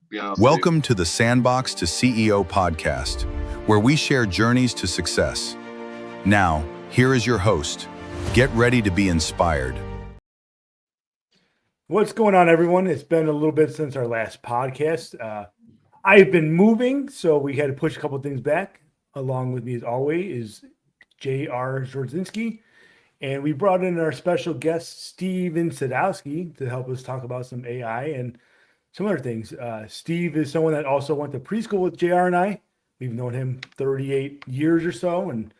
be honest with you. Welcome to the Sandbox to CEO podcast, where we share journeys to success. Now, here is your host. Get ready to be inspired. What's going on, everyone? It's been a little bit since our last podcast. I've been moving, so we had to push a couple of things back. Along with me, as always, is J.R. Zordzinski. And we brought in our special guest, Steven Sadowski, to help us talk about some AI and some other things. Steve is someone that also went to preschool with JR and I. We've known him 38 years or so, and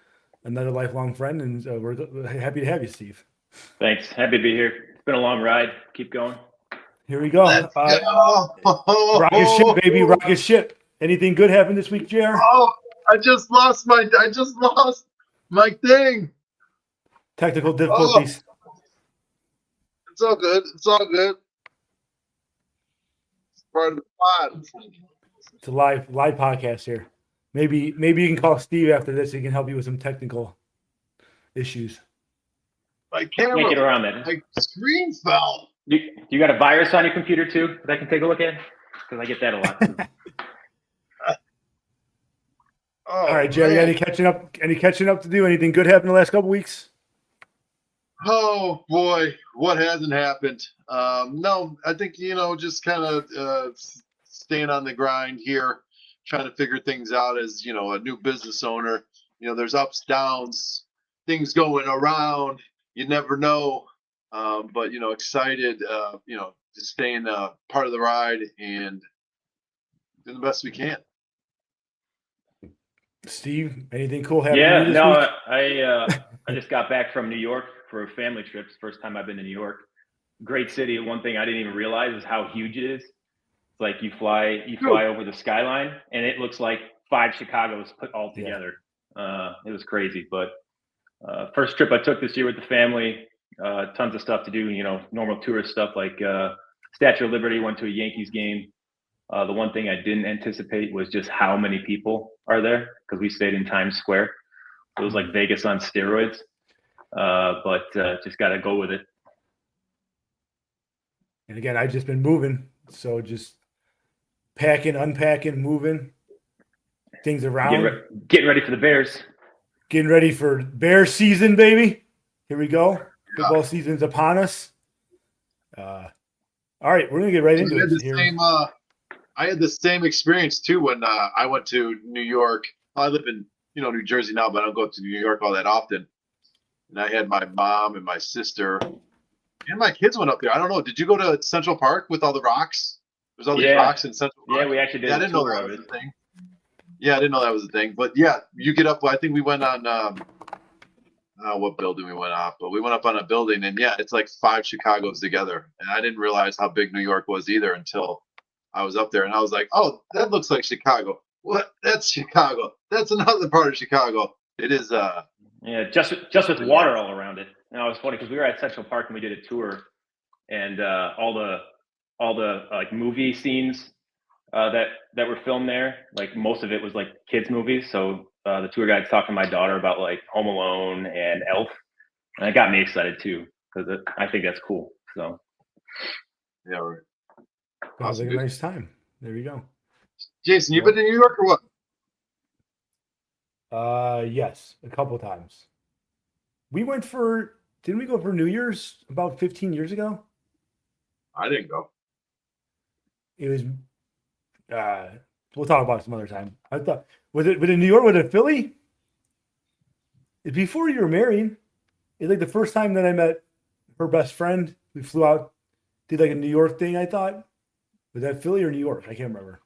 another lifelong friend. And we're happy to have you, Steve. Thanks. Happy to be here. It's been a long ride. Keep going. Here we go. Let's go. Rocket ship, baby. Rocket ship. Anything good happened this week, JR? Oh, I just lost my thing. Technical difficulties. It's all good. It's part of the pod. It's a live podcast here. Maybe you can call Steve after this. He can help you with some technical issues. My camera. Can't get around that. My screen fell. You got a virus on your computer too that I can take a look at? Because I get that a lot too. All right, Jerry. Any catching up to do? Anything good happened the last couple weeks? Oh boy, what hasn't happened? No, I think just kind of staying on the grind here, trying to figure things out as a new business owner. There's ups, downs, things going around. You never know, but excited. To staying part of the ride and doing the best we can. Steve, anything cool happened? Yeah, this no, week? I just got back from New York for a family trip. It's the first time I've been to New York. Great city. One thing I didn't even realize is how huge it is. It's like you fly over the skyline, and it looks like 5 Chicagos put all together. Yeah. It was crazy, but first trip I took this year with the family. Tons of stuff to do. Normal tourist stuff like Statue of Liberty. Went to a Yankees game. The one thing I didn't anticipate was just how many people are there, because we stayed in Times Square. It was like Vegas on steroids, but just got to go with it. And again, I've just been moving, so just packing, unpacking, moving things around. Getting ready for the Bears. Getting ready for Bear season, baby. Here we go. Football season's upon us. All right, we're gonna get right into it here. I had the same experience too when I went to New York. I live in New Jersey now, but I don't go to New York all that often. And I had my mom and my sister and my kids went up there. I don't know. Did you go to Central Park with all the rocks? There's all these rocks in Central Park. Yeah, we actually did. I didn't know that was a thing. Yeah, I didn't know that was a thing. But yeah, you get up. I think we went on what building we went off, but we went up on a building, and yeah, it's like 5 Chicagos together. And I didn't realize how big New York was either until I was up there, and I was like, "Oh, that looks like Chicago. What? That's Chicago. That's another part of Chicago." It is. Yeah, just with water all around it. And it was funny because we were at Central Park and we did a tour, and all the like movie scenes that were filmed there, like most of it was like kids movies. So the tour guide's talking to my daughter about like Home Alone and Elf, and it got me excited too because I think that's cool. So yeah, right. Sounds like a nice time. There you go. Jason, you been to New York or what? Yes, a couple times. Didn't we go for New Year's about 15 years ago? I didn't go. It was we'll talk about it some other time. I thought was it New York? Was it Philly? Before you were married. It's like the first time that I met her best friend. We flew out, did like a New York thing, I thought. Was that Philly or New York? I can't remember.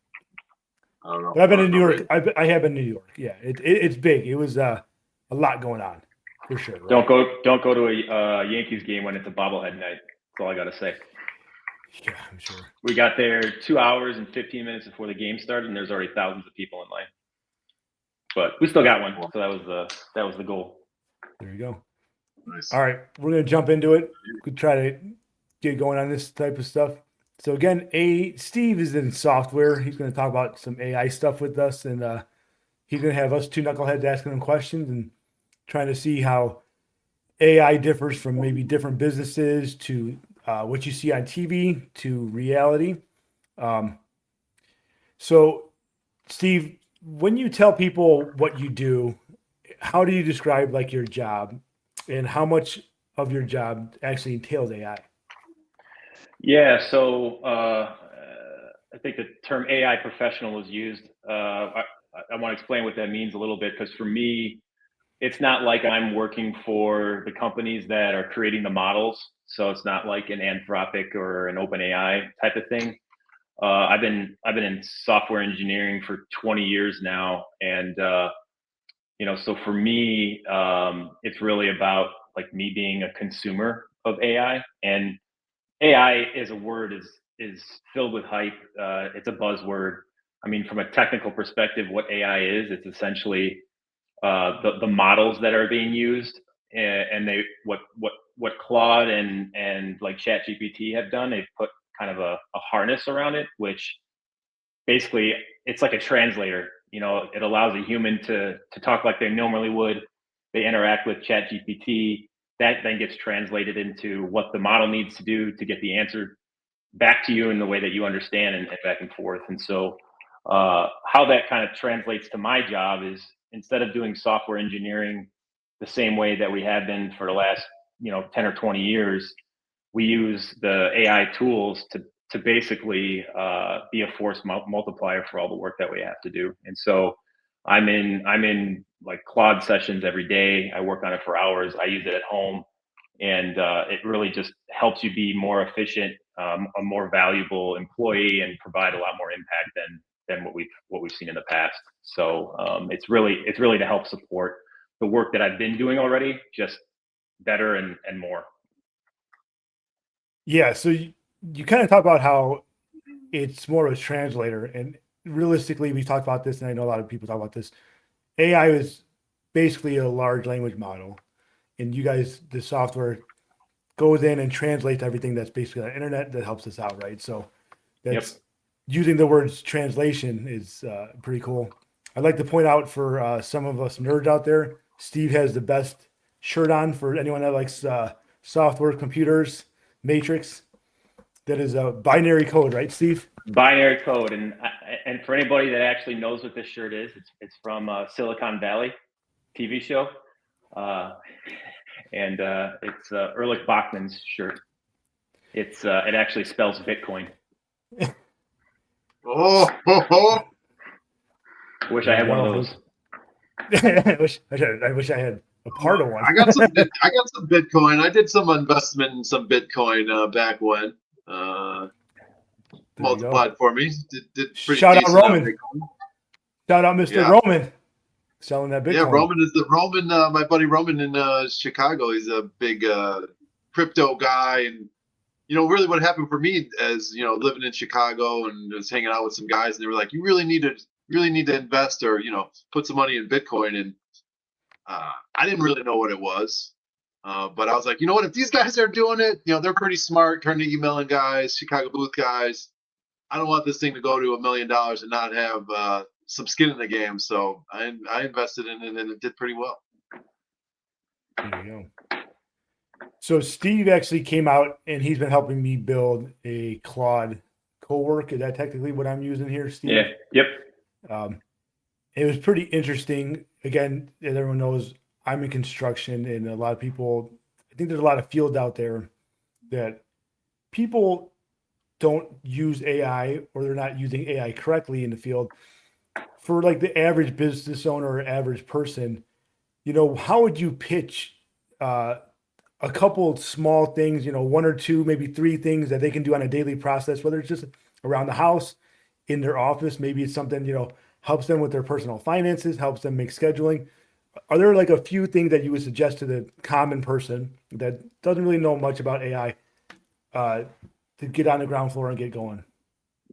I don't know. But I've been in New York. I have been in New York. Yeah, it's big. It was a lot going on, for sure. Right? Don't go to a Yankees game when it's a bobblehead night. That's all I gotta say. Yeah, I'm sure. We got there 2 hours and 15 minutes before the game started, and there's already thousands of people in line. But we still got one, so that was the goal. There you go. Nice. All right, we're gonna jump into it. We try to get going on this type of stuff. So again, Steve is in software. He's going to talk about some AI stuff with us, and he's going to have us two knuckleheads asking him questions and trying to see how AI differs from maybe different businesses to what you see on TV to reality. So, Steve, when you tell people what you do, how do you describe like your job, and how much of your job actually entails AI? Yeah, so I think the term AI professional was used. I want to explain what that means a little bit because for me, it's not like I'm working for the companies that are creating the models. So it's not like an Anthropic or an OpenAI type of thing. I've been in software engineering for 20 years now, and so for me, it's really about like me being a consumer of AI. And AI as a word is filled with hype. It's a buzzword. I mean, from a technical perspective, what AI is, it's essentially the models that are being used, and they what Claude and like ChatGPT have done. They've put kind of a harness around it, which basically it's like a translator. It allows a human to talk like they normally would. They interact with ChatGPT. That then gets translated into what the model needs to do to get the answer back to you in the way that you understand, and back and forth. And so, how that kind of translates to my job is instead of doing software engineering the same way that we have been for the last 10 or 20 years, we use the AI tools to basically be a force multiplier for all the work that we have to do. And so I'm in like Claude sessions every day. I work on it for hours. I use it at home, and it really just helps you be more efficient, a more valuable employee, and provide a lot more impact than what we've seen in the past. So it's really to help support the work that I've been doing already, just better and more. Yeah, so you kind of talk about how it's more of a translator, and realistically, we talked about this, and I know a lot of people talk about this. AI is basically a large language model, and you guys, the software goes in and translates everything that's basically on the internet that helps us out, right? So Yep. that's using the words translation is pretty cool. I'd like to point out for some of us nerds out there, Steve has the best shirt on for anyone that likes software, computers, Matrix. That is a binary code, right, Steve? Binary code, and for anybody that actually knows what this shirt is, it's from Silicon Valley TV show, uh, and it's Erlich Bachman's shirt. It actually spells Bitcoin. Oh, ho, ho. Wish I had one of Well, those. I wish I had a part of one. I got some Bitcoin. I did some investment in some Bitcoin back when. Uh, There you go. Multiplied for me. Did pretty Shout out decent on Roman. Bitcoin. Shout out Mr. Yeah. Roman selling that Yeah, Bitcoin. Roman. My buddy Roman in Chicago. He's a big crypto guy, and really what happened for me as living in Chicago and was hanging out with some guys, and they were like, "You really need to invest or put some money in Bitcoin." And I didn't really know what it was, but I was like, you know what? If these guys are doing it, they're pretty smart. Turning emailing guys, Chicago booth guys. I don't want this thing to go to $1 million and not have some skin in the game. So I invested in it, and it did pretty well. There you go. So Steve actually came out and he's been helping me build a Claude co-work. Is that technically what I'm using here, Steve? Yeah. Yep. It was pretty interesting. Again, as everyone knows, I'm in construction, and a lot of people, I think there's a lot of fields out there that people don't use AI, or they're not using AI correctly in the field. For like the average business owner or average person, how would you pitch a couple small things, one or two, maybe three things that they can do on a daily process, whether it's just around the house, in their office, maybe it's something, helps them with their personal finances, helps them make scheduling. Are there like a few things that you would suggest to the common person that doesn't really know much about AI to get on the ground floor and get going?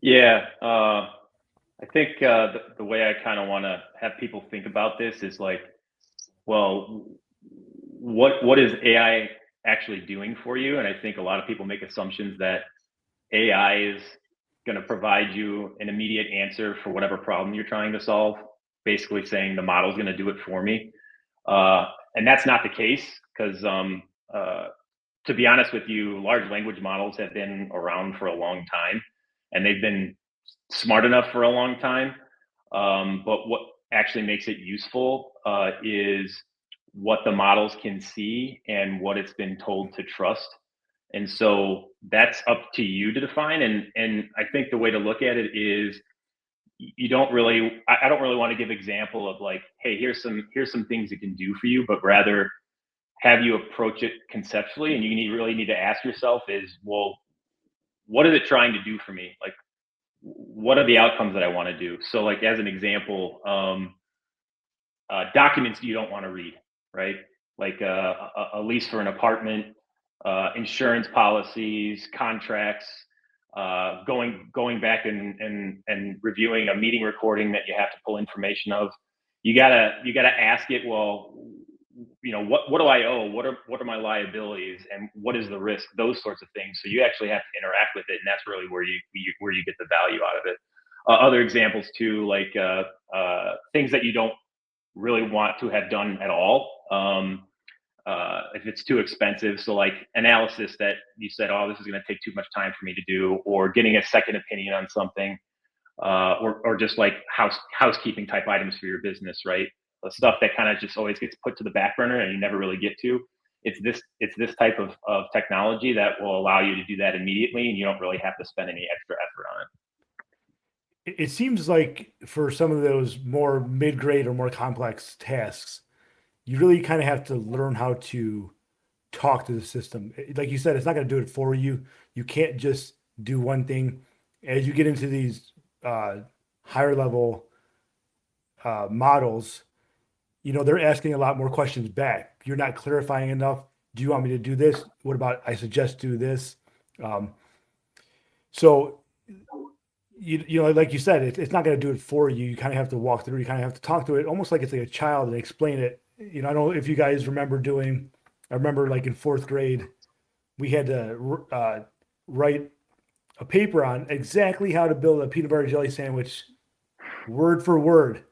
Yeah. I think the way I kind of want to have people think about this is like, well, what is AI actually doing for you? And I think a lot of people make assumptions that AI is going to provide you an immediate answer for whatever problem you're trying to solve, basically saying the model's going to do it for me. And that's not the case because, to be honest with you, large language models have been around for a long time, and they've been smart enough for a long time. But what actually makes it useful is what the models can see and what it's been told to trust. And so that's up to you to define. And I think the way to look at it is you don't really, I don't really want to give example of like, hey, here's some things it can do for you, but rather have you approach it conceptually. And really need to ask yourself is, well, what is it trying to do for me? Like, what are the outcomes that I want to do? So like, as an example, documents you don't want to read, right? Like a lease for an apartment, insurance policies, contracts, going back and reviewing a meeting recording that you have to pull information of. You gotta ask it. Well, what do I owe? What are my liabilities, and what is the risk? Those sorts of things. So you actually have to interact with it, and that's really where you get the value out of it. Other examples too, like things that you don't really want to have done at all. If it's too expensive, so like analysis that you said, oh, this is going to take too much time for me to do, or getting a second opinion on something, or just like housekeeping type items for your business, right? The stuff that kind of just always gets put to the back burner and you never really get to. It's this type of technology that will allow you to do that immediately, and you don't really have to spend any extra effort on it. It seems like for some of those more mid-grade or more complex tasks, you really kind of have to learn how to talk to the system. Like you said, it's not going to do it for you. You can't just do one thing. As you get into these higher level models, they're asking a lot more questions back. You're not clarifying enough. Do you want me to do this? What about I suggest do this? So like you said, it's not going to do it for you. You kind of have to walk through. You kind of have to talk to it, almost like it's like a child, and explain it. I don't know if you guys remember I remember like in fourth grade, we had to write a paper on exactly how to build a peanut butter jelly sandwich, word for word.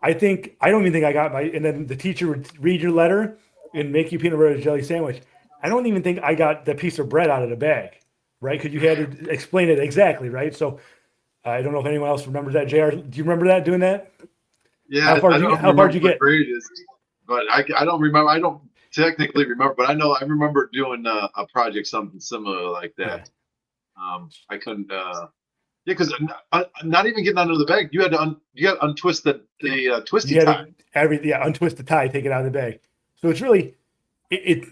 I don't even think I got and then the teacher would read your letter and make you peanut butter jelly sandwich. I don't even think I got the piece of bread out of the bag, right? Because you had to explain it exactly, right? So I don't know if anyone else remembers that. JR, do you remember that, doing that? Yeah, How far I did don't how far did remember you what get? grade it is, but I don't remember. I don't technically remember, but I remember doing a project something similar like Yeah. that. I couldn't. Yeah, because not even getting under the bag, you had to untwist the twisty You had tie. to untwist the tie, take it out of the bag. So it's really it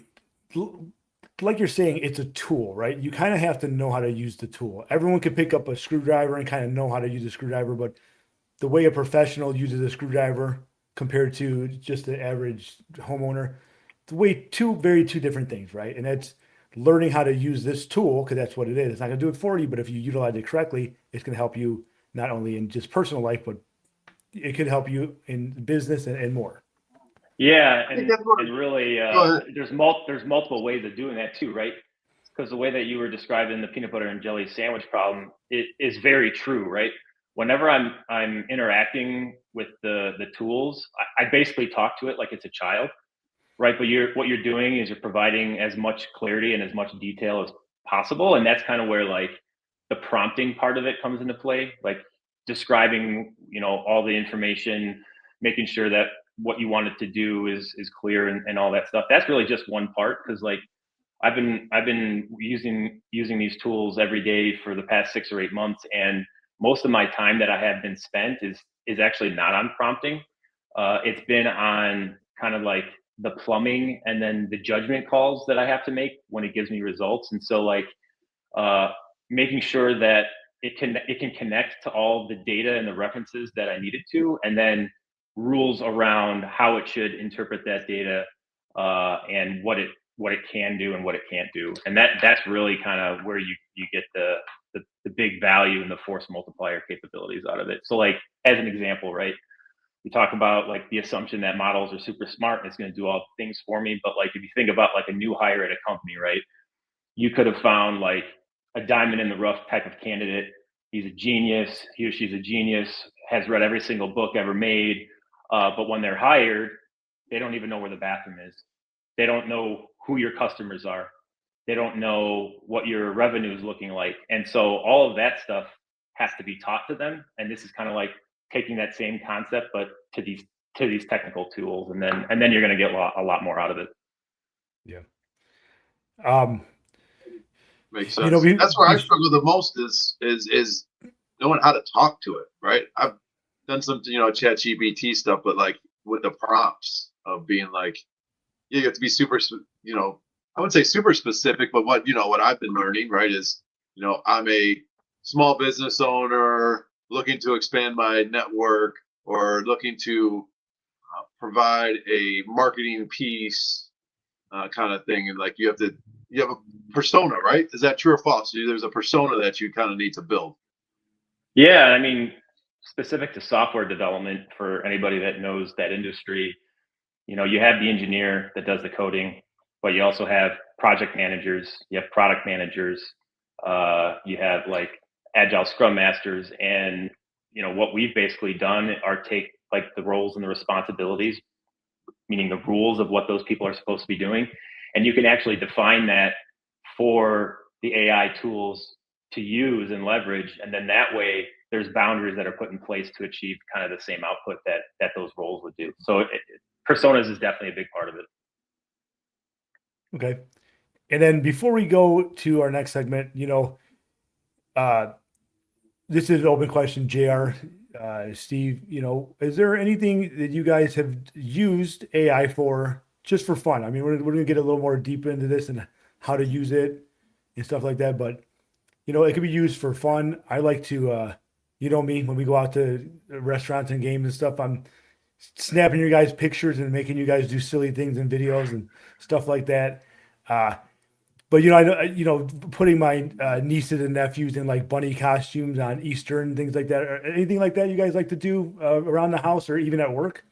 like you're saying, it's a tool, right? You kind of have to know how to use the tool. Everyone can pick up a screwdriver and kind of know how to use a screwdriver, but the way a professional uses a screwdriver compared to just the average homeowner, it's two different things, right? And that's learning how to use this tool, because that's what it is. It's not going to do it for you, but if you utilize it correctly, it's going to help you not only in just personal life, but it could help you in business and more. Yeah, I think and that's what. and really, Go ahead. there's multiple ways of doing that too, right? Because the way that you were describing the peanut butter and jelly sandwich problem is very true, right? Whenever I'm interacting with the tools, I basically talk to it like it's a child, right? But what you're doing is you're providing as much clarity and as much detail as possible, and that's kind of where like the prompting part of it comes into play, like describing all the information, making sure that what you want it to do is clear, and all that stuff. That's really just one part, because like I've been using these tools every day for the past 6 or 8 months, and most of my time that I have been spent is actually not on prompting. It's been on kind of like the plumbing and then the judgment calls that I have to make when it gives me results. And so like uh, making sure that it can connect to all the data and the references that I need it to, and then rules around how it should interpret that data, and what it can do and what it can't do. And that's really kind of where you get the big value and the force multiplier capabilities out of it. So like as an example, right? We talk about like the assumption that models are super smart and it's going to do all the things for me. But like if you think about like a new hire at a company, right? You could have found like a diamond in the rough type of candidate. He's a genius. He or she's a genius, has read every single book ever made. But when they're hired, they don't even know where the bathroom is. They don't know who your customers are. They don't know what your revenue is looking like. And so all of that stuff has to be taught to them. And this is kind of like taking that same concept, but to these technical tools, and then you're going to get a lot more out of it. Yeah. Makes You know, sense. That's where I struggle the most is knowing how to talk to it, right? I've done some, chat GPT stuff, but like with the prompts of being like, you have to be super, I wouldn't say super specific, but what I've been learning, right, is, I'm a small business owner looking to expand my network or looking to provide a marketing piece kind of thing. And like, you have a persona, right? Is that true or false? There's a persona that you kind of need to build. Yeah. I mean, specific to software development, for anybody that knows that industry, you have the engineer that does the coding, but you also have project managers, you have product managers, you have like agile scrum masters. And, what we've basically done are take like the roles and the responsibilities, meaning the rules of what those people are supposed to be doing. And you can actually define that for the AI tools to use and leverage. And then that way there's boundaries that are put in place to achieve kind of the same output that those roles would do. So personas is definitely a big part of it. Okay. And then before we go to our next segment, this is an open question, JR, Steve, is there anything that you guys have used AI for just for fun? I mean, we're going to get a little more deep into this and how to use it and stuff like that. But, it can be used for fun. I like to, me, when we go out to restaurants and games and stuff, I'm snapping your guys' pictures and making you guys do silly things and videos and stuff like that. But putting my nieces and nephews in like bunny costumes on Easter and things like that, or anything like that you guys like to do around the house or even at work?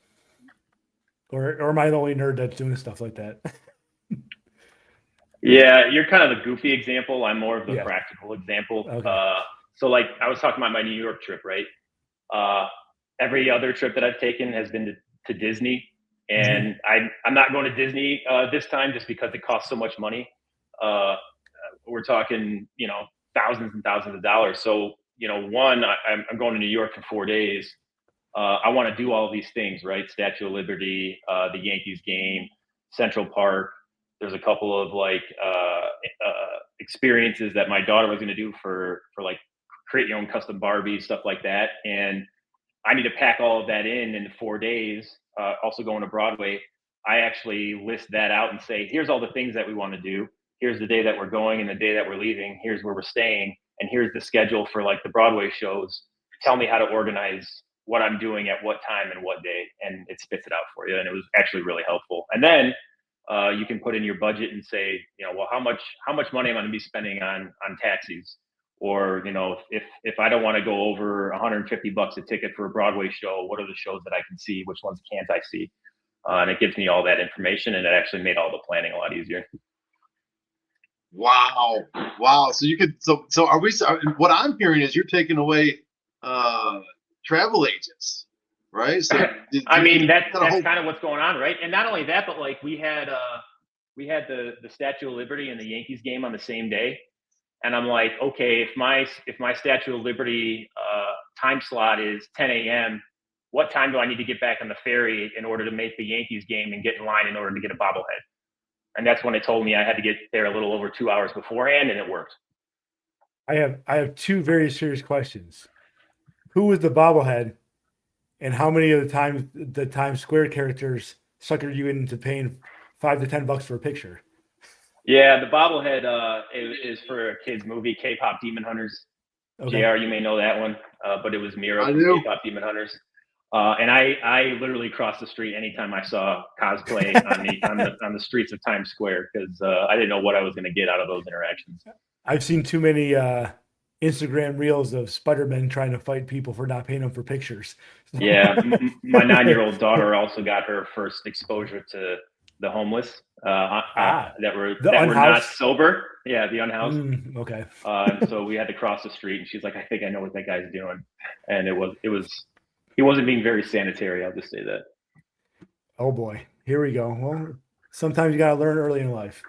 Or am I the only nerd that's doing stuff like that? Yeah, you're kind of the goofy example. I'm more of the Yeah. practical example. Okay. So like I was talking about my New York trip, right? Every other trip that I've taken has been to Disney, and I'm not going to Disney this time just because it costs so much money. We're talking, thousands and thousands of dollars. So, one, I'm going to New York for 4 days. I want to do all of these things, right? Statue of Liberty, the Yankees game, Central Park. There's a couple of like experiences that my daughter was going to do for like create your own custom Barbie, stuff like that. And I need to pack all of that in 4 days. Also going to Broadway. I actually list that out and say, here's all the things that we want to do. Here's the day that we're going and the day that we're leaving. Here's where we're staying. And here's the schedule for like the Broadway shows. Tell me how to organize what I'm doing at what time and what day. And it spits it out for you. And it was actually really helpful. And then you can put in your budget and say, well, how much money am I going to be spending on taxis? Or, if I don't want to go over $150 a ticket for a Broadway show, what are the shows that I can see? Which ones can't I see? And it gives me all that information, and it actually made all the planning a lot easier. Wow. So you could, so are we, what I'm hearing is you're taking away travel agents, right? So I mean, that's kind of what's going on, right? And not only that, but like we had the Statue of Liberty and the Yankees game on the same day. And I'm like, okay, if my Statue of Liberty time slot is 10 a.m., what time do I need to get back on the ferry in order to make the Yankees game and get in line in order to get a bobblehead? And that's when it told me I had to get there a little over 2 hours beforehand, and it worked. I have two very serious questions. Who was the bobblehead, and how many of the Times Square characters suckered you into paying $5 to $10 for a picture? Yeah, the bobblehead is for a kids movie, K-pop Demon Hunters. Okay. JR, you may know that one, but it was Mira from K-pop Demon Hunters. And I literally crossed the street anytime I saw cosplay on the streets of Times Square, because I didn't know what I was going to get out of those interactions. I've seen too many Instagram reels of Spider-Man trying to fight people for not paying them for pictures. Yeah, my 9-year-old daughter also got her first exposure to the homeless that were not sober. Yeah, the unhoused. Okay. And so we had to cross the street, and she's like, "I think I know what that guy's doing," and he wasn't being very sanitary. I'll just say that. Oh boy, here we go. Well, sometimes you gotta learn early in life.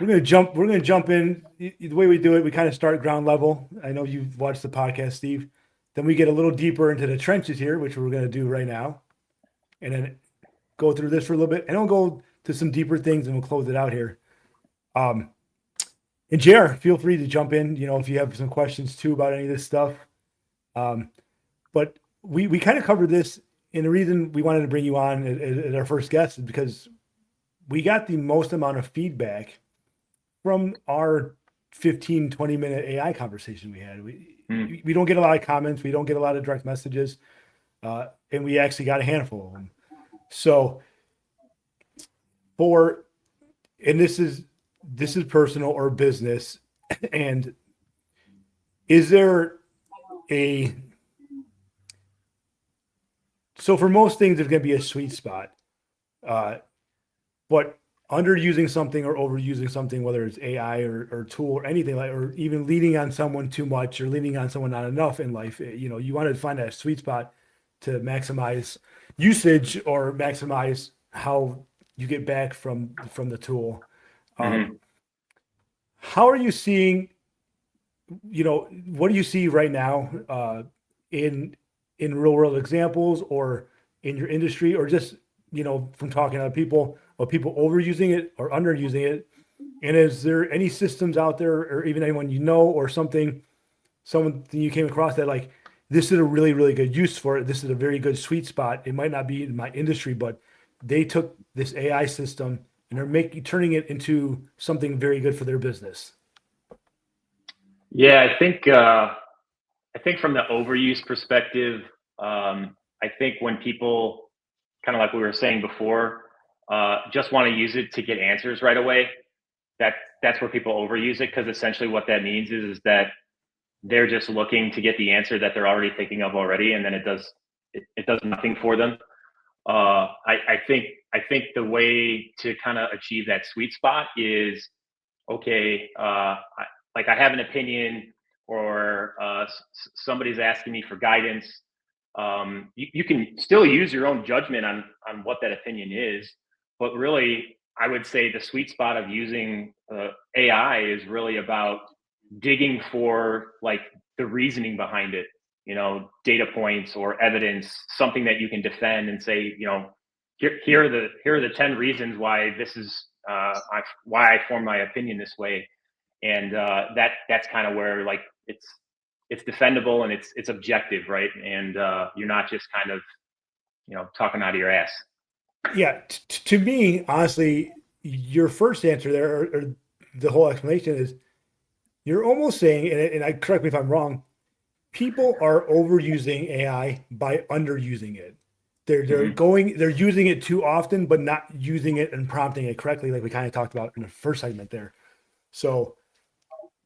We're gonna jump in. The way we do it, we kind of start ground level. I know you've watched the podcast, Steve. Then we get a little deeper into the trenches here, which we're gonna do right now, and then go through this for a little bit, and we'll go to some deeper things, and we'll close it out here. And JR, feel free to jump in. If you have some questions too about any of this stuff. But we kind of covered this, and the reason we wanted to bring you on as our first guest is because we got the most amount of feedback from our 15, 20-minute AI conversation we had. We don't get a lot of comments. We don't get a lot of direct messages. And we actually got a handful of them. So and this is personal or business. And is there so for most things, there's going to be a sweet spot. But underusing something or overusing something, whether it's AI or tool or anything like, or even leaning on someone too much or leaning on someone not enough in life, you want to find that sweet spot to maximize usage or maximize how you get back from the tool. How are you seeing, what do you see right now in real world examples or in your industry, or just, from talking to other people, or people overusing it or underusing it? And is there any systems out there, or even anyone or someone you came across that like, this is a really, really good use for it. This is a very good sweet spot. It might not be in my industry, but they took this AI system and they're turning it into something very good for their business. Yeah, I think from the overuse perspective, I think when people, kind of like we were saying before, just want to use it to get answers right away, that's where people overuse it, because essentially what that means is that they're just looking to get the answer that they're already thinking of already, and then it does nothing for them. I think the way to kind of achieve that sweet spot is, okay, I have an opinion, or somebody's asking me for guidance. You can still use your own judgment on what that opinion is, but really, I would say the sweet spot of using AI is really about digging for like the reasoning behind it, data points or evidence, something that you can defend and say, here are the 10 reasons why this is why I formed my opinion this way. And that's kind of where like it's defendable and it's objective, right? And you're not just kind of talking out of your ass. Yeah, to me, honestly, your first answer there, or the whole explanation is, you're almost saying, and I correct me if I'm wrong, people are overusing AI by underusing it. They're using it too often, but not using it and prompting it correctly, like we kind of talked about in the first segment there. So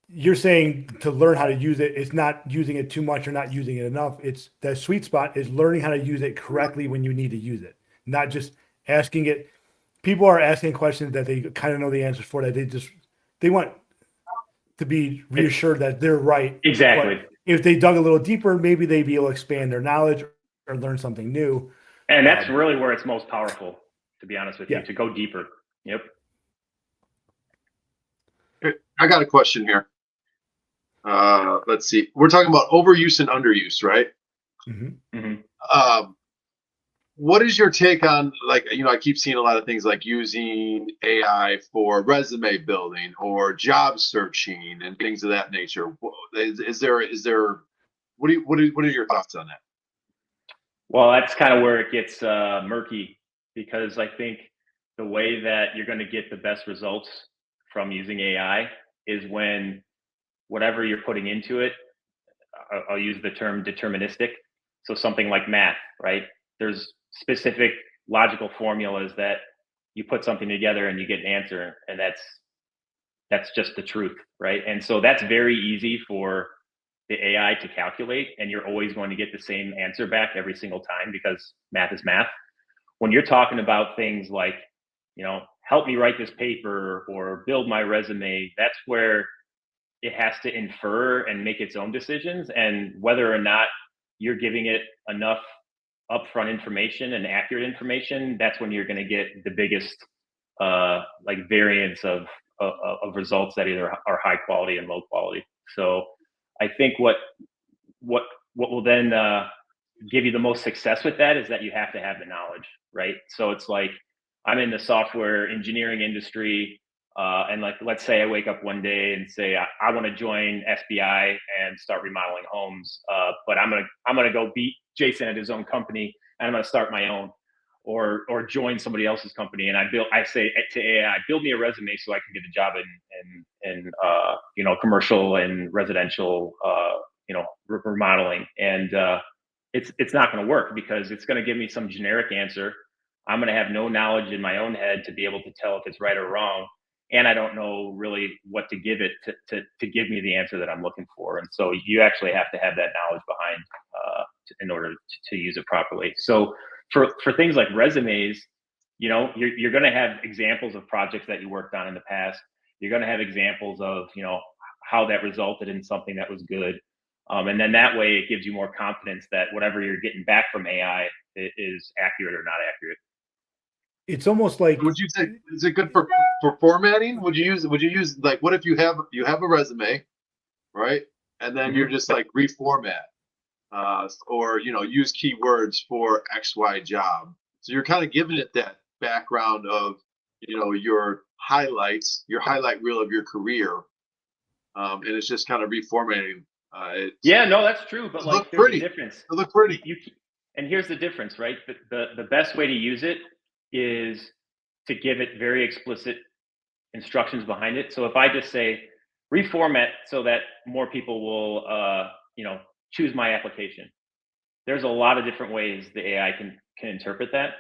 you're saying to learn how to use it, it's not using it too much or not using it enough. It's that sweet spot is learning how to use it correctly when you need to use it, not just asking it. People are asking questions that they kind of know the answers for, that they want to be reassured that they're right. Exactly. But if they dug a little deeper, maybe they'd be able to expand their knowledge or learn something new. And that's really where it's most powerful, to be honest with Yeah. you, to go deeper. Yep. I got a question here. Let's see. We're talking about overuse and underuse, right? What is your take on, like, I keep seeing a lot of things like using AI for resume building or job searching and things of that nature. Is there what are your thoughts on that? Well, that's kind of where it gets murky, because I think the way that you're going to get the best results from using AI is when whatever you're putting into it, I'll use the term deterministic. So something like math, right? There's specific logical formulas that you put something together and you get an answer, and that's just the truth, right? And so that's very easy for the AI to calculate, and you're always going to get the same answer back every single time, because math is math. When you're talking about things like, help me write this paper or build my resume, that's where it has to infer and make its own decisions. And whether or not you're giving it enough upfront information and accurate information, that's when you're going to get the biggest variance of of results that either are high quality and low quality. So I think what will then give you the most success with that is that you have to have the knowledge, right? So it's like I'm in the software engineering industry, and like let's say I wake up one day and say I want to join SBI and start remodeling homes, but I'm gonna go beat Jason at his own company and I'm gonna start my own, or join somebody else's company. And I say to AI, build me a resume so I can get a job in commercial and residential remodeling. And it's not going to work because it's going to give me some generic answer. I'm going to have no knowledge in my own head to be able to tell if it's right or wrong. And I don't know really what to give it to give me the answer that I'm looking for. And so you actually have to have that knowledge behind in order to use it properly. So for things like resumes, you're going to have examples of projects that you worked on in the past. You're going to have examples of, how that resulted in something that was good. And then that way it gives you more confidence that whatever you're getting back from AI is accurate or not accurate. It's almost like, would you say, is it good for formatting? Would you use like, what if you have a resume, right? And then you're just like reformat, or, use keywords for XY job. So you're kind of giving it that background of, your highlights, your highlight reel of your career. And it's just kind of reformatting. Yeah, no, that's true. But like, there's a difference. It look pretty. And here's the difference, right? The best way to use it is to give it very explicit instructions behind it. So if I just say reformat so that more people will, choose my application, there's a lot of different ways the AI can interpret that.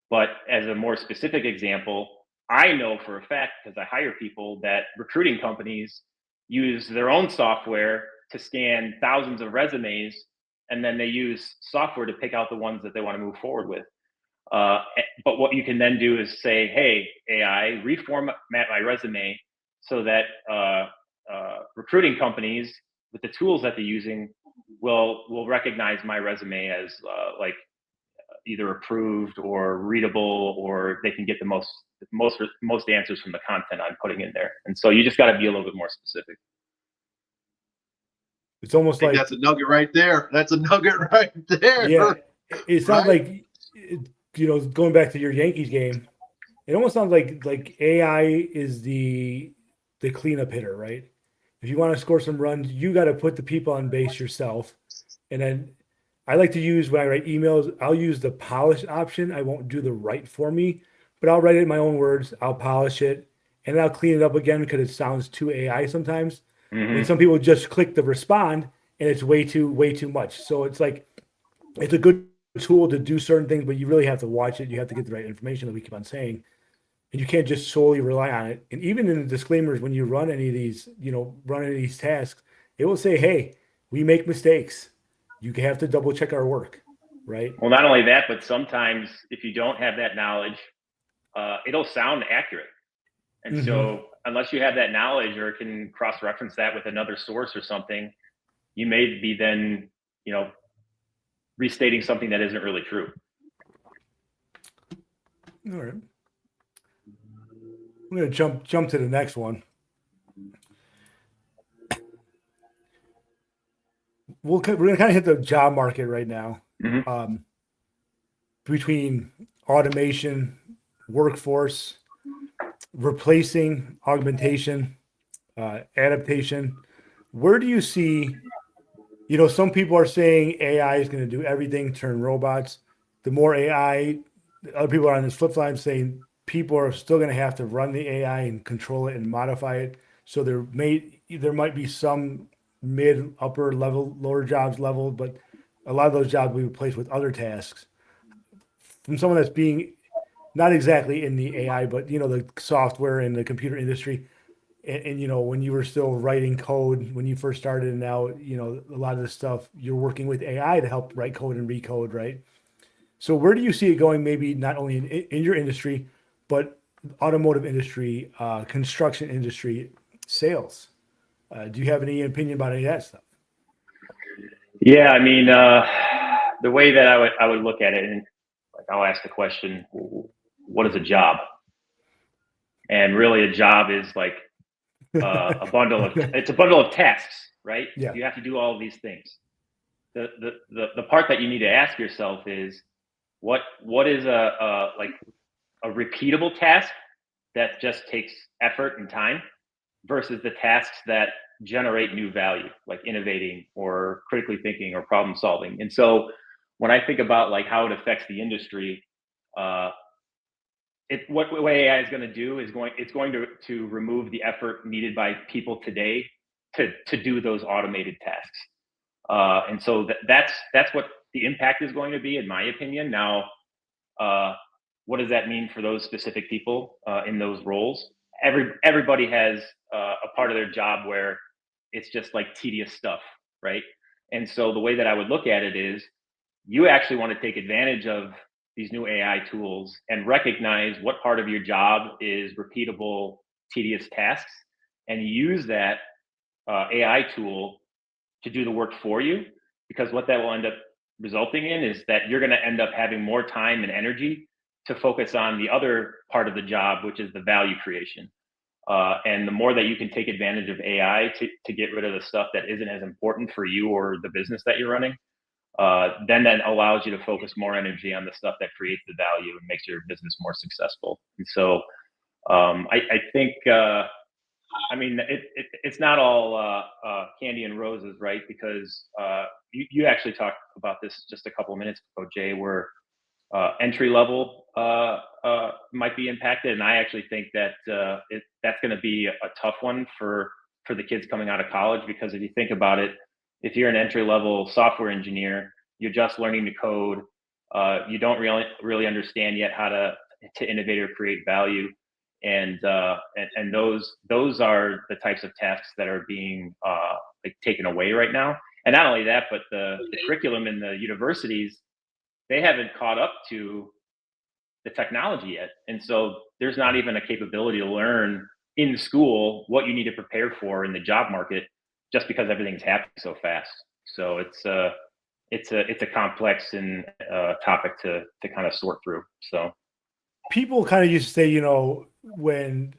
But as a more specific example, I know for a fact, because I hire people, that recruiting companies use their own software to scan thousands of resumes, and then they use software to pick out the ones that they want to move forward with. But what you can then do is say, hey, AI, reformat my resume so that recruiting companies, with the tools that they're using, will recognize my resume as either approved or readable, or they can get the most answers from the content I'm putting in there. And so you just got to be a little bit more specific. It's almost like that's a nugget right there. That's a nugget right there. Yeah, it sounds Right? like, going back to your Yankees game, it almost sounds like AI is the cleanup hitter, right? If you want to score some runs, you got to put the people on base yourself. And then I like to use, when I write emails, I'll use the polish option. I won't do the write for me, but I'll write it in my own words. I'll polish it, and then I'll clean it up again because it sounds too AI sometimes. Mm-hmm. And some people just click the respond, and it's way too much. So it's like, it's a good tool to do certain things, but you really have to watch it. You have to get the right information, that we keep on saying, and you can't just solely rely on it. And even in the disclaimers, when you run any of these tasks, it will say, hey, we make mistakes. You have to double check our work, right? Well, not only that, but sometimes if you don't have that knowledge, it'll sound accurate. And so unless you have that knowledge or can cross-reference that with another source or something, you may be then, restating something that isn't really true. All right. I'm going to jump to the next one. We're going to kind of hit the job market right now. Between automation, workforce, replacing, augmentation, adaptation. Where do you see, some people are saying AI is going to do everything, turn robots. The more AI, other people are on this flip side saying people are still going to have to run the AI and control it and modify it. So there might be some mid, upper level, lower jobs level, but a lot of those jobs will be replaced with other tasks. From someone that's being not exactly in the AI, but the software and the computer industry, and when you were still writing code when you first started, and now a lot of the stuff you're working with AI to help write code and recode, right? So where do you see it going? Maybe not only in your industry, but automotive industry, construction industry, sales. Do you have any opinion about any of that stuff? Yeah, I mean, the way that I would look at it, and I'll ask the question, what is a job? And really a job is like a bundle of tasks, right? Yeah. You have to do all of these things. The part that you need to ask yourself is what is a repeatable task that just takes effort and time versus the tasks that generate new value, like innovating or critically thinking or problem solving. And so when I think about like how it affects the industry, uh, what AI is going to do is it's going to remove the effort needed by people today to do those automated tasks. And so that's what the impact is going to be, in my opinion. Now, what does that mean for those specific people in those roles? Everybody has a part of their job where it's just like tedious stuff, right? And so the way that I would look at it is, you actually want to take advantage of these new AI tools and recognize what part of your job is repeatable, tedious tasks, and use that AI tool to do the work for you. Because what that will end up resulting in is that you're going to end up having more time and energy to focus on the other part of the job, which is the value creation. And the more that you can take advantage of AI to get rid of the stuff that isn't as important for you or the business that you're running, then that allows you to focus more energy on the stuff that creates the value and makes your business more successful. And so I think, I mean, it's not all candy and roses, right? Because you actually talked about this just a couple of minutes ago, Jay, where entry level might be impacted. And I actually think that that's going to be a tough one for the kids coming out of college, because if you think about it, if you're an entry level software engineer, you're just learning to code. You don't really understand yet how to innovate or create value. And those are the types of tasks that are being like taken away right now. And not only that, but the curriculum in the universities, they haven't caught up to the technology yet. And so there's not even a capability to learn in school what you need to prepare for in the job market, just because everything's happening so fast. So it's a complex and topic to kind of sort through. So People kind of used to say, when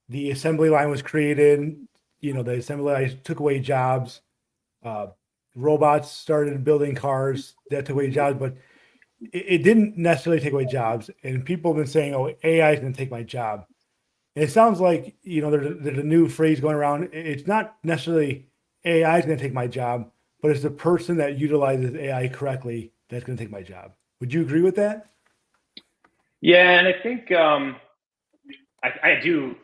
the assembly line was created, the assembly line took away jobs. Robots started building cars that took away jobs, but it didn't necessarily take away jobs. And people have been saying, "Oh, AI is going to take my job." And it sounds like there's a new phrase going around. It's not necessarily AI is going to take my job, but it's the person that utilizes AI correctly that's going to take my job. Would you agree with that? yeah, and I think I do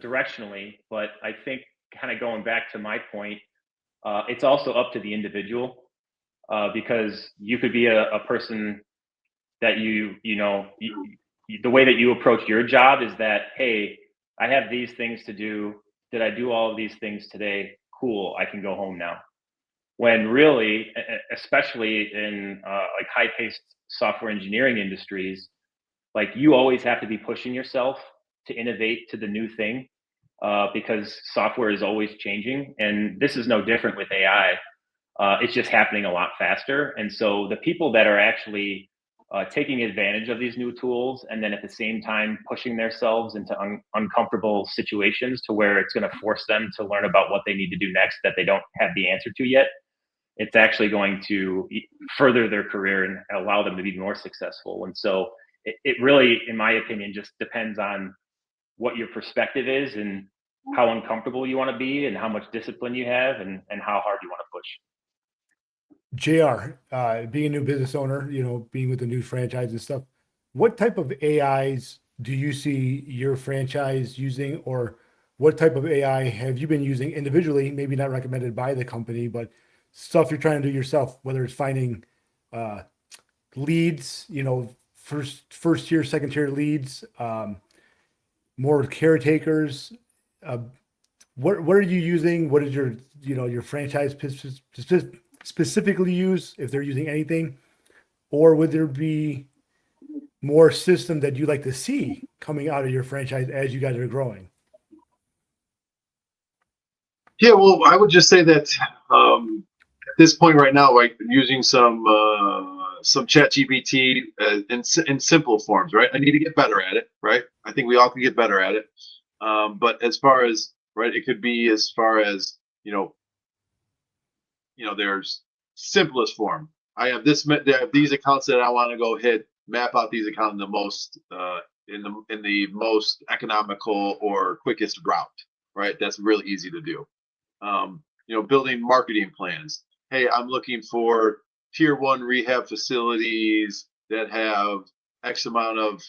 directionally, but I think kind of going back to my point, it's also up to the individual, because you could be a person that the way that you approach your job is that, hey, I have these things to do. Did I do all of these things today? Cool, I can go home now. When really, especially in like high-paced software engineering industries, like you always have to be pushing yourself to innovate to the new thing, because software is always changing, and this is no different with AI. It's just happening a lot faster. And so the people that are actually taking advantage of these new tools, and then at the same time pushing themselves into uncomfortable situations to where it's going to force them to learn about what they need to do next that they don't have the answer to yet, it's actually going to further their career and allow them to be more successful. And so it really, in my opinion, just depends on what your perspective is and how uncomfortable you want to be and how much discipline you have and how hard you want to push. JR, being a new business owner, being with the new franchise and stuff, what type of AIs do you see your franchise using, or what type of AI have you been using individually, maybe not recommended by the company, but stuff you're trying to do yourself, whether it's finding leads, first tier, second tier leads, more caretakers. What are you using? What is your franchise specifically use, if they're using anything, or would there be more system that you like to see coming out of your franchise as you guys are growing? Yeah, well, I would just say that at this point right now, like using some some chat GPT in simple forms, right? I need to get better at it, right? I think we all can get better at it. But as far as, right, it could be as far as, there's simplest form. I have I have these accounts that I want to go hit, map out these accounts in the most, in the most economical or quickest route, right? That's really easy to do. Building marketing plans. Hey, I'm looking for tier 1 rehab facilities that have X amount of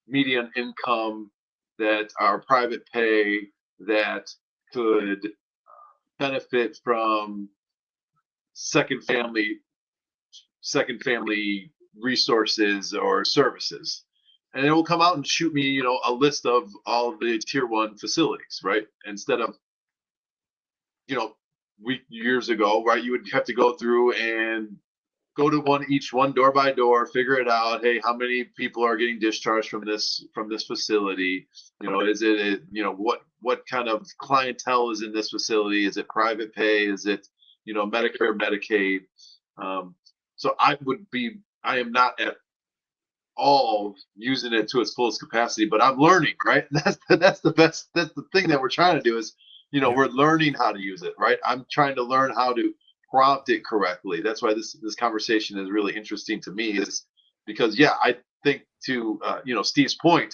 median income, that are private pay, that could benefit from second family resources or services. And it will come out and shoot me, a list of all of the tier 1 facilities, right? Instead of, years ago, right, you would have to go through and go to each one door by door, figure it out. Hey, how many people are getting discharged from this facility? Is it, what kind of clientele is in this facility? Is it private pay? Is it, Medicare, Medicaid? So I am not at all using it to its fullest capacity, but I'm learning, right? That's the thing that we're trying to do is, we're learning how to use it, right? I'm trying to learn how to prompt it correctly. That's why this conversation is really interesting to me, is because, I think to, Steve's point,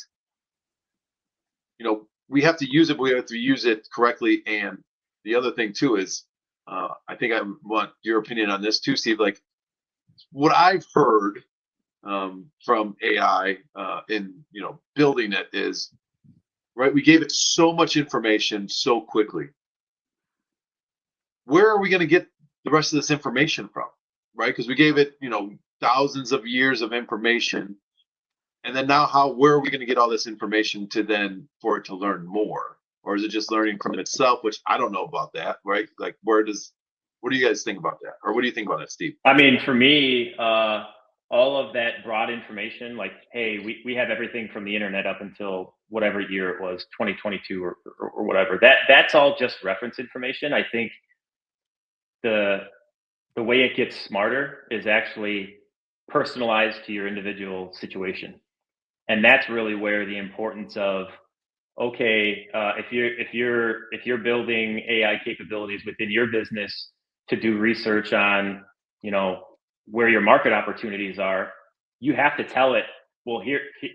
we have to use it, but we have to use it correctly. And the other thing too is, I think I want your opinion on this too, Steve. Like, what I've heard from AI in building it is, right, we gave it so much information so quickly. Where are we going to get the rest of this information from, right? Because we gave it thousands of years of information, and then now where are we going to get all this information for it to learn more? Or is it just learning from itself, which I don't know about that, right? Like, what do you guys think about that? Or what do you think about that, Steve? I mean, for me, all of that broad information, like, hey, we have everything from the internet up until whatever year it was, 2022 or whatever. That's all just reference information. I think the way it gets smarter is actually personalized to your individual situation. And that's really where the importance of, okay, if you're building AI capabilities within your business to do research on, where your market opportunities are, you have to tell it, well,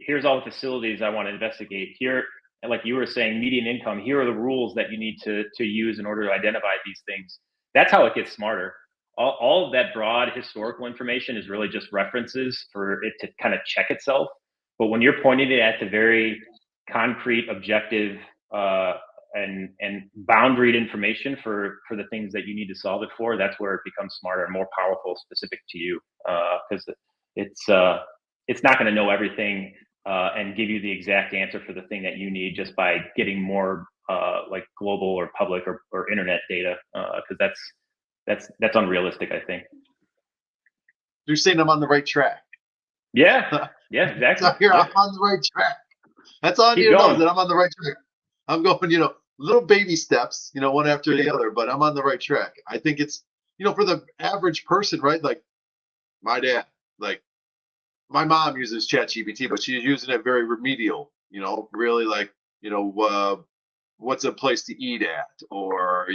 here's all the facilities I want to investigate here. And like you were saying, median income, here are the rules that you need to use in order to identify these things. That's how it gets smarter. All of that broad historical information is really just references for it to kind of check itself. But when you're pointing it at the very concrete, objective, and boundaried information for the things that you need to solve it for, that's where it becomes smarter and more powerful, specific to you. Because it's not going to know everything and give you the exact answer for the thing that you need just by getting more like global or public or internet data. Because that's unrealistic, I think. You're saying I'm on the right track. Yeah, exactly. So here, I'm on the right track. That's all I need to know, is that I'm on the right track. I'm going, little baby steps, one after the other, but I'm on the right track. I think it's, for the average person, right? Like my dad, like my mom uses ChatGPT, but she's using it very remedial, really like, what's a place to eat at, or,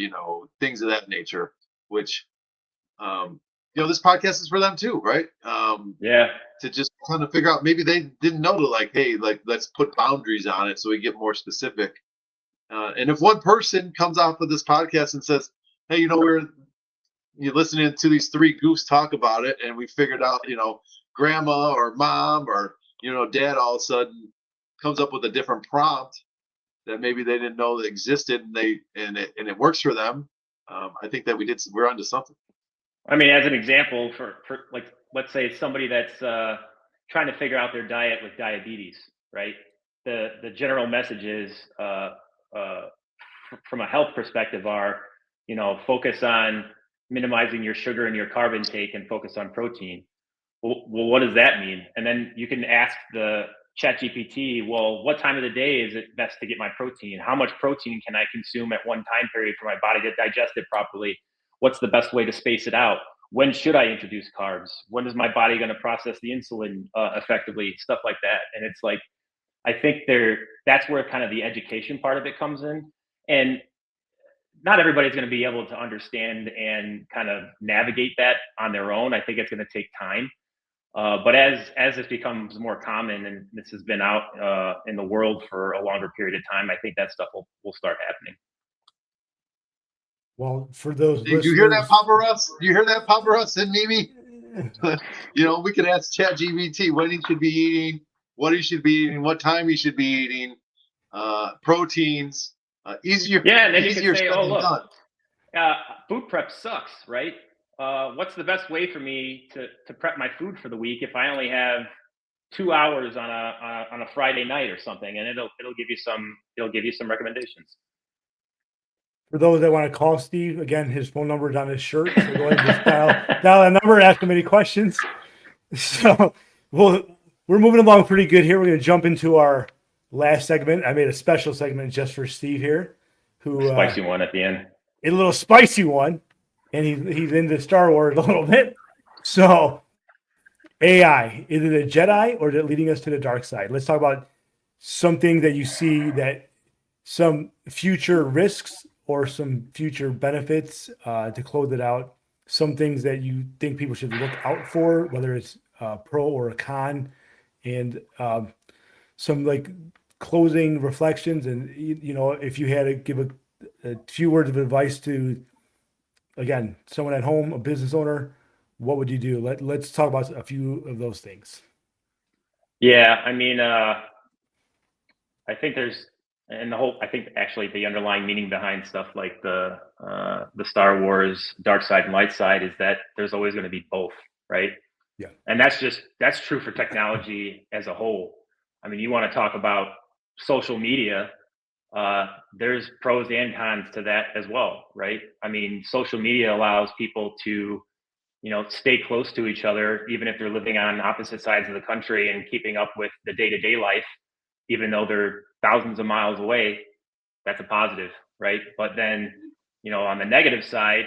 things of that nature, which, this podcast is for them too, right? Yeah. To just kind of figure out, maybe they didn't know to like, hey, like, let's put boundaries on it so we get more specific. And if one person comes off of this podcast and says, hey, you're listening to these 3 goofs talk about it, and we figured out, grandma or mom or, dad all of a sudden comes up with a different prompt that maybe they didn't know that existed, and it works for them. I think that we're onto something. I mean, as an example, for like, let's say somebody that's trying to figure out their diet with diabetes, right? The general message is, from a health perspective, are, focus on minimizing your sugar and your carb intake and focus on protein. Well, what does that mean? And then you can ask the ChatGPT, well, what time of the day is it best to get my protein? How much protein can I consume at one time period for my body to digest it properly? What's the best way to space it out? when should I introduce carbs? When is my body going to process the insulin effectively? Stuff like that. And it's like, I think that's where kind of the education part of it comes in. And not everybody's going to be able to understand and kind of navigate that on their own. I think it's going to take time. But as this becomes more common and this has been out in the world for a longer period of time, I think that stuff will start happening. Well, for those Do you hear that, Papa Russ? Do you hear that, Papa Russ and Mimi? We could ask ChatGPT when he should be eating, what he should be eating, what time he should be eating, proteins. Easier. Yeah, and then easier you can say, said "Oh, than look, done. Food prep sucks, right? What's the best way for me to prep my food for the week if I only have 2 hours on a Friday night or something?" And it'll give you some recommendations. For those that want to call Steve, again, his phone number is on his shirt. So go ahead and just dial that number, ask him any questions. So we're moving along pretty good here. We're going to jump into our last segment. I made a special segment just for Steve here, who Spicy one at the end. A little spicy one, and he's into Star Wars a little bit. So AI, is it a Jedi or is it leading us to the dark side? Let's talk about something that you see, that some future risks or some future benefits to close it out. Some things that you think people should look out for, whether it's a pro or a con, and some like closing reflections. And if you had to give a few words of advice to, again, someone at home, a business owner, what would you do? Let's talk about a few of those things. Yeah, I mean, I think I think actually the underlying meaning behind stuff like the Star Wars dark side and light side is that there's always going to be both, right? Yeah. And that's true for technology as a whole. I mean, you want to talk about social media, there's pros and cons to that as well, right? I mean, social media allows people to, stay close to each other, even if they're living on opposite sides of the country and keeping up with the day-to-day life, even though they're thousands of miles away. That's a positive, right? But then, on the negative side,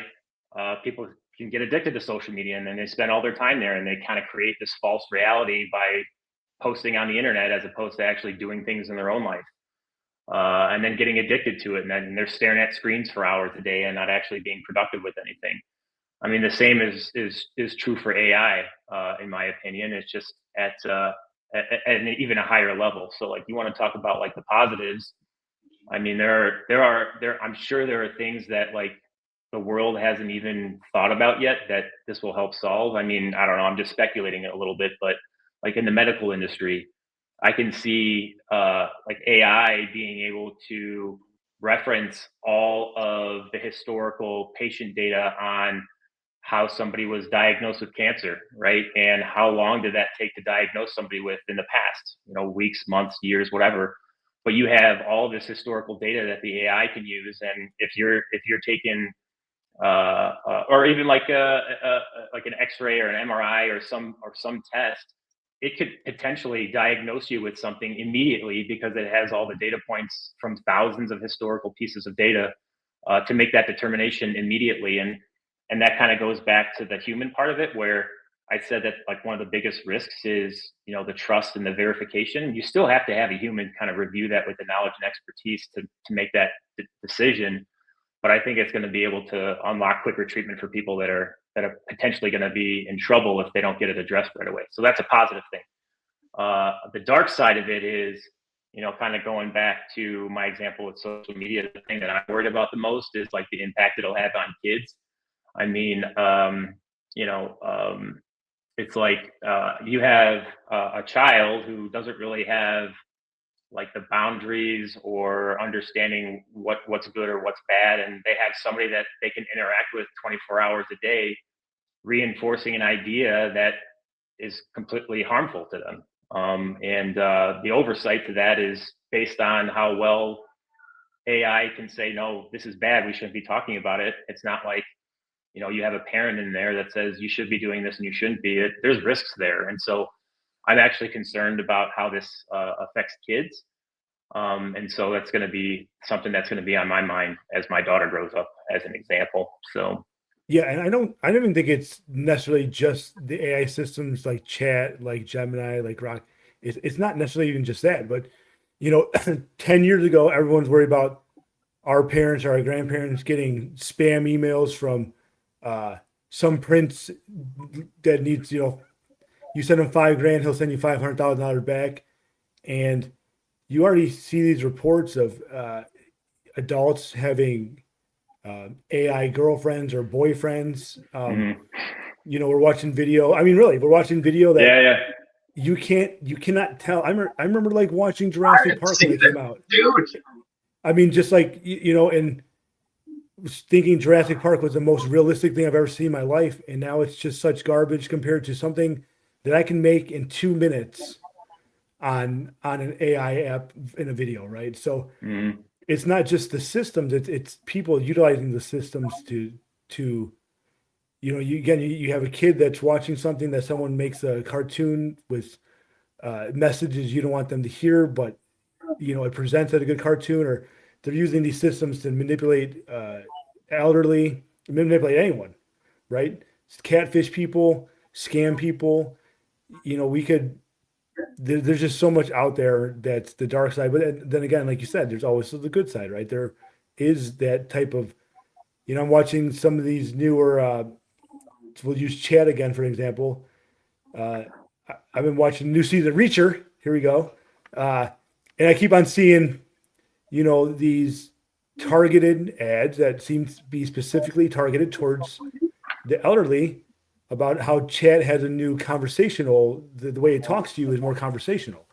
people can get addicted to social media, and then they spend all their time there, and they kind of create this false reality by posting on the internet as opposed to actually doing things in their own life. And then getting addicted to it, and then they're staring at screens for hours a day and not actually being productive with anything. I mean, the same is true for AI, in my opinion. It's just at an even a higher level. So, like, you want to talk about like the positives. I mean, I'm sure there are things that like the world hasn't even thought about yet that this will help solve. I mean, I don't know. I'm just speculating a little bit, but like in the medical industry, I can see like AI being able to reference all of the historical patient data on how somebody was diagnosed with cancer, right? And how long did that take to diagnose somebody with in the past, weeks, months, years, whatever. But you have all this historical data that the AI can use. And if you're taking or even like an X-ray or an MRI or some test, it could potentially diagnose you with something immediately because it has all the data points from thousands of historical pieces of data to make that determination immediately. And that kind of goes back to the human part of it, where I said that like one of the biggest risks is, the trust and the verification. You still have to have a human kind of review that with the knowledge and expertise to make that decision. But I think it's going to be able to unlock quicker treatment for people that are potentially going to be in trouble if they don't get it addressed right away. So that's a positive thing. The dark side of it is, kind of going back to my example with social media, the thing that I'm worried about the most is like the impact it'll have on kids. I mean, it's like you have a child who doesn't really have like the boundaries or understanding what's good or what's bad, and they have somebody that they can interact with 24 hours a day, reinforcing an idea that is completely harmful to them. And the oversight to that is based on how well AI can say, no, this is bad, we shouldn't be talking about it. It's not like, you have a parent in there that says you should be doing this and you shouldn't be. There's risks there. And so I'm actually concerned about how this affects kids. And so that's going to be something that's going to be on my mind as my daughter grows up, as an example. So Yeah, and I don't even think it's necessarily just the AI systems like chat, like Gemini, like Rock. It's not necessarily even just that, but 10 years ago, everyone's worried about our parents or our grandparents getting spam emails from uh, some prince that needs, you send him 5 grand, he'll send you $500,000 back. And you already see these reports of adults having AI girlfriends or boyfriends. Hmm. We're watching video. I mean, really, we're watching video that Yeah, yeah. you cannot tell. I remember like watching I Jurassic didn't Park see when it that, came out. dude. I mean, just like and was thinking Jurassic Park was the most realistic thing I've ever seen in my life, and now it's just such garbage compared to something that I can make in 2 minutes on an AI app in a video, right? So Hmm. it's not just the systems; it's people utilizing the systems to you have a kid that's watching something that someone makes a cartoon with messages you don't want them to hear, but it presents as a good cartoon, or they're using these systems to manipulate elderly, manipulate anyone, right? Catfish people, scam people. We could. There's just so much out there that's the dark side, but then again, like you said, there's always the good side, right? There is that type of. I'm watching some of these newer. We'll use chat again for example. Uh, I've been watching the new season of Reacher. Here we go, uh, and I keep on seeing these targeted ads that seem to be specifically targeted towards the elderly about how chat has a new conversational, the way it talks to you is more conversational.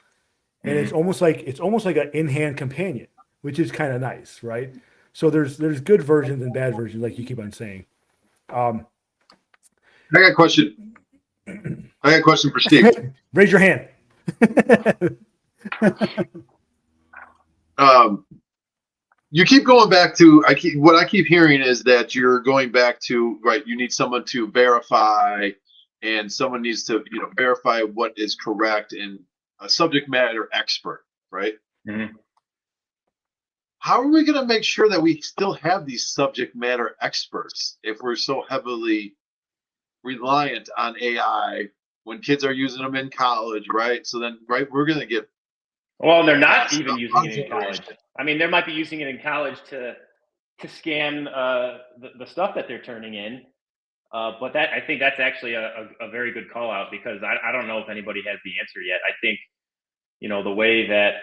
And Hmm. it's almost like an in-hand companion, which is kind of nice, right? So there's good versions and bad versions, like you keep on saying. Um, I got a question. I got a question for Steve. raise your hand. Um, you keep going back to what I keep hearing is that you're going back to right. You need someone to verify, and someone needs to verify what is correct, and a subject matter expert, right? Hmm. How are we going to make sure that we still have these subject matter experts if we're so heavily reliant on AI when kids are using them in college, right? So then, right, we're going to get Well, they're not past even using our it in college. generation. I mean, they might be using it in college to scam the stuff that they're turning in. But that I think that's actually a very good call out because I don't know if anybody has the answer yet. I think the way that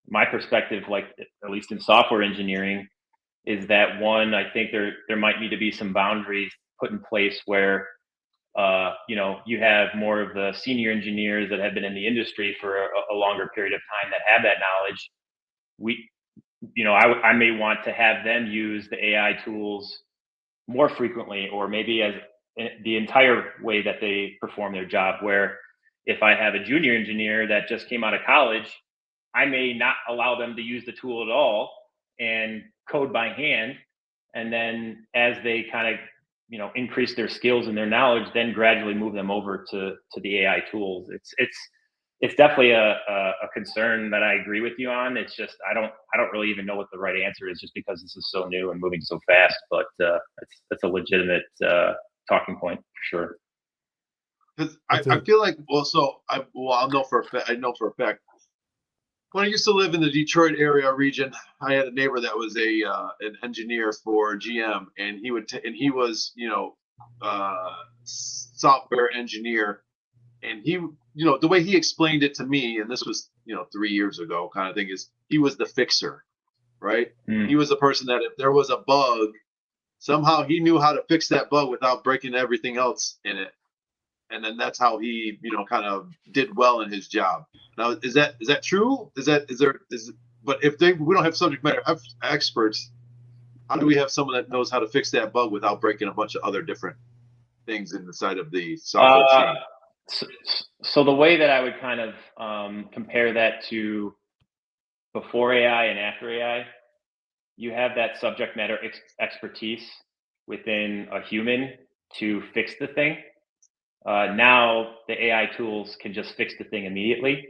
my perspective, like at least in software engineering, is that one. I think there might need to be some boundaries put in place where you have more of the senior engineers that have been in the industry for a longer period of time that have that knowledge. We, I may want to have them use the AI tools more frequently, or maybe as the entire way that they perform their job. Where if I have a junior engineer that just came out of college, I may not allow them to use the tool at all and code by hand. And then as they kind of increase their skills and their knowledge, then gradually move them over to the AI tools. It's definitely a concern that I agree with you on. It's just I don't really even know what the right answer is, just because this is so new and moving so fast. But it's a legitimate talking point for sure. Because It's I a feel like I'll know for a fact. I know for a fact. When I used to live in the Detroit area region, I had a neighbor that was an engineer for GM, and he was software engineer, and the way he explained it to me, and this was 3 years ago, kind of thing, is he was the fixer, right? He Mm. was the person that if there was a bug, somehow he knew how to fix that bug without breaking everything else in it, and then that's how he kind of did well in his job. Now is that true? But if we don't have subject matter experts, how do we have someone that knows how to fix that bug without breaking a bunch of other different things inside of the software Uh, chain? so, so the way that I would kind of compare that to before AI and after AI, you have that subject matter expertise within a human to fix the thing. Now the AI tools can just fix the thing immediately,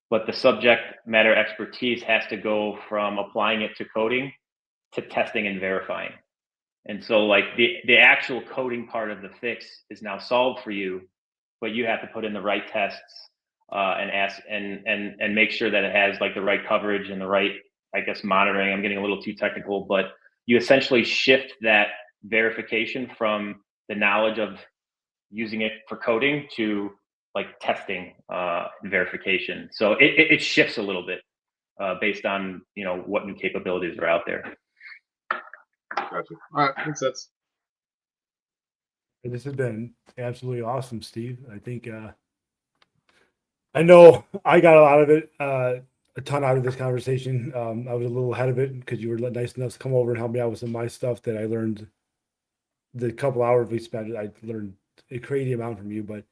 but the subject matter expertise has to go from applying it to coding to testing and verifying. And so like the actual coding part of the fix is now solved for you, but you have to put in the right tests and ask and make sure that it has like the right coverage and the right, I guess, monitoring. I'm getting a little too technical, but you essentially shift that verification from the knowledge of using it for coding to like testing verification. So it shifts a little bit based on what new capabilities are out there. Gotcha. All right, makes sense. This has been absolutely awesome, Steve. I think I know I got a lot of it, a ton out of this conversation. I was a little ahead of it because you were nice enough to come over and help me out with some of my stuff that I learned. The couple hours we spent, I learned a crazy amount from you. But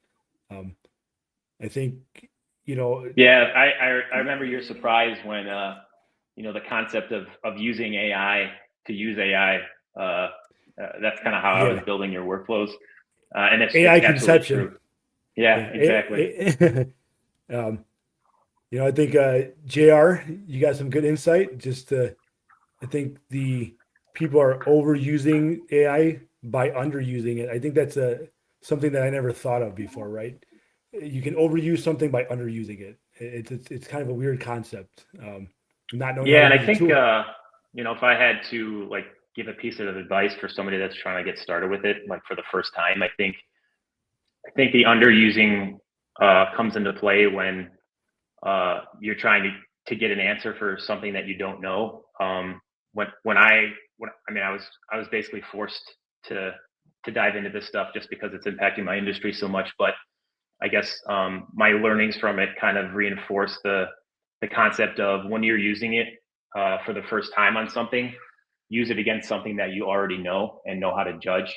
I think Yeah, I remember your surprise when the concept of using AI to use AI. That's kind of how I was building your workflows, and it's AI absolutely conception. true. Yeah, exactly. I think JR, you got some good insight. Just I think the people are overusing AI by underusing it. I think that's something that I never thought of before, right? You can overuse something by underusing it. It's kind of a weird concept. Not knowing. Yeah, and I think if I had to like give a piece of advice for somebody that's trying to get started with it, like for the first time, I think the underusing comes into play when you're trying to get an answer for something that you don't know. I was basically forced to dive into this stuff just because it's impacting my industry so much. But I guess my learnings from it kind of reinforce the concept of when you're using it for the first time on something, use it against something that you already know and know how to judge,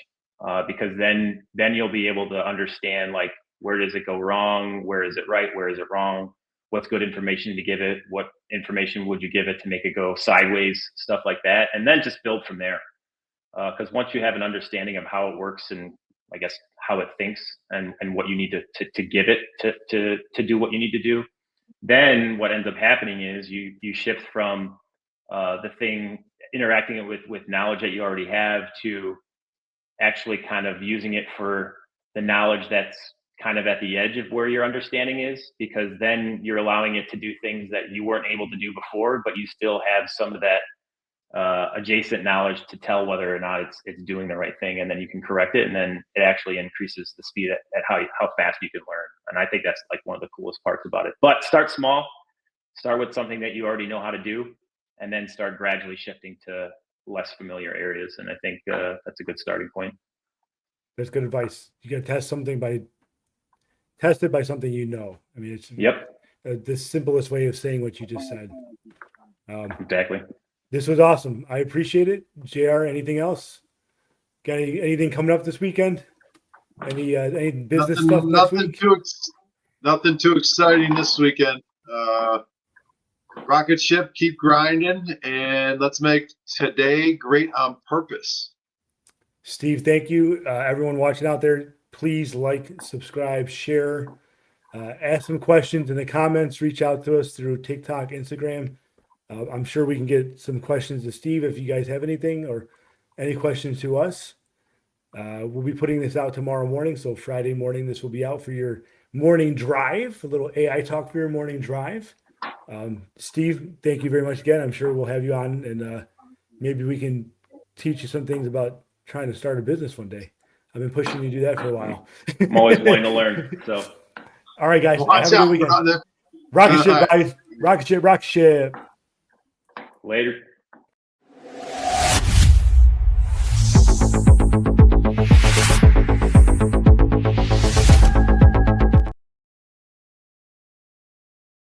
because then you'll be able to understand like where does it go wrong, where is it right, where is it wrong, what's good information to give it, what information would you give it to make it go sideways, stuff like that, and then just build from there. Because once you have an understanding of how it works and I guess how it thinks and what you need to give it to do what you need to do, then what ends up happening is you shift from the thing interacting it with knowledge that you already have to actually kind of using it for the knowledge that's kind of at the edge of where your understanding is, because then you're allowing it to do things that you weren't able to do before, but you still have some of that adjacent knowledge to tell whether or not it's doing the right thing, and then you can correct it, and then it actually increases the speed at how fast you can learn. And I think that's like one of the coolest parts about it. But start small, start with something that you already know how to do, and then start gradually shifting to less familiar areas. And I think that's a good starting point. That's good advice. You got to test it by something you know. I mean, it's the simplest way of saying what you just said. Exactly. This was awesome. I appreciate it. JR, anything else? Got anything coming up this weekend? Any business stuff next week? Nothing too exciting this weekend. Rocket ship, keep grinding, and let's make today great on purpose. Steve, thank you. Everyone watching out there, please like, subscribe, share, ask some questions in the comments, reach out to us through TikTok, Instagram. I'm sure we can get some questions to Steve if you guys have anything or any questions to us. We'll be putting this out tomorrow morning. So Friday morning, this will be out for your morning drive, a little AI talk for your morning drive. Steve, thank you very much again. I'm sure we'll have you on and maybe we can teach you some things about trying to start a business one day. I've been pushing you to do that for a while. I'm always wanting to learn. So, all right, guys. Watch have a good weekend. Rocket ship, guys. Rocket ship. Later.